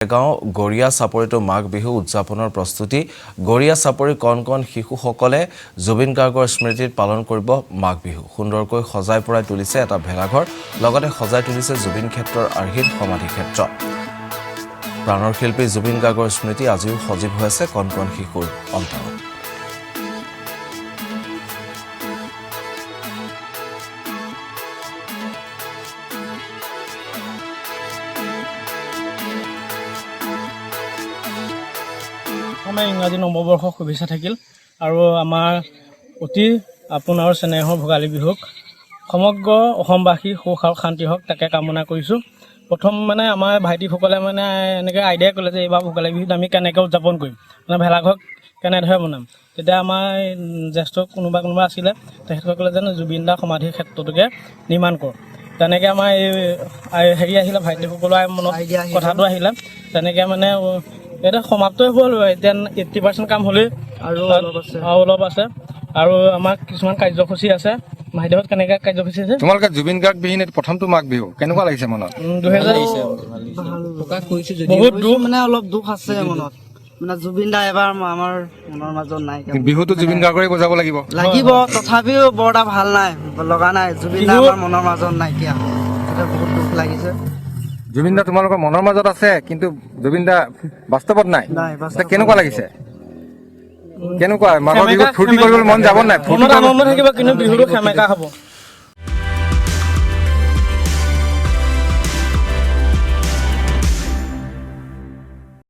গাঁও গড়িয়া চাপৰিতো মাঘ বিহু উদযাপনৰ প্ৰস্তুতি গড়িয়া চাপৰি কণ কণ শিশুসকলে জুবিন গাৰ্গৰ স্মৃতিত পালন কৰিব মাঘ বিহু সুন্দৰকৈ সজাই পৰাই তুলিছে এটা ভেলাঘৰ লগতে সজাই তুলিছে জুবিন ক্ষেত্ৰৰ আৰ্হিত সমাধি ক্ষেত্ৰ প্ৰাণৰ শিল্পী জুবিন গাৰ্গৰ স্মৃতি আজিও সজীৱ হৈ আছে কণ কণ শিশুৰ অন্তৰত আমাৰ ইংৰাজী নৱবৰ্ষৰ শুভেচ্ছা থাকিল আৰু আমাৰ অতি আপোনাৰ স্নেহৰ ভোগালী বিহুক সমগ্ৰ অসমবাসী সুখ আৰু শান্তি হওক তাকে কামনা কৰিছোঁ প্ৰথম মানে আমাৰ ভাইটিসকলে মানে এনেকৈ আইডিয়া ক'লে যে এইবাৰ ভোগালী বিহুত আমি কেনেকৈ উদযাপন কৰিম মানে ভেলাঘৰ কেনেদৰে বনাম তেতিয়া আমাৰ জ্যেষ্ঠ কোনোবা আছিলে তেখেতসকলে যেন জুবিন দাৰ সমাধিৰ ক্ষেত্ৰটোকে নিৰ্মাণ কৰক তেনেকৈ আমাৰ এই হেৰি আহিলে ভাইটিসকলৰ মনত কথাটো আহিলে তেনেকৈ মানে এটা সমাপ্তই হ'ল এতিয়া 80% কাম হ'লেই আৰু অলপ আছে আৰু আমাৰ কিছুমান কাৰ্যসূচী আছে মাইদেউত কেনেকৈ কাৰ্যসূচী আছে তোমালোকে জুবিন গাৰ্গ বিহীন প্ৰথমটো মাঘ বিহু কেনেকুৱা লাগিছে মনত 2000 বহুত দুখ মানে অলপ দুখ আছে মনত মানে জুবিন দা এবাৰ আমাৰ মনৰ মাজত নাই বিহুটো জুবিন গাৰ্গৰে বজাব লাগিব তথাপিও বৰ এটা ভাল নাই লগা নাই জুবিন দা আমাৰ মনৰ মাজত নাইকিয়া এটা বহুত দুখ লাগিছে জুবিন দা তোমালোকৰ মনৰ মাজত আছে কিন্তু জুবিন দা বাস্তৱত নাই কেনেকুৱা লাগিছে কেনেকুৱা মাঘৰ বিহুত ফূৰ্তি কৰিবলৈ মন যাব নাই মনত আনন্দ থাকিব কিন্তু বিহুটো সেমেকা হ'ব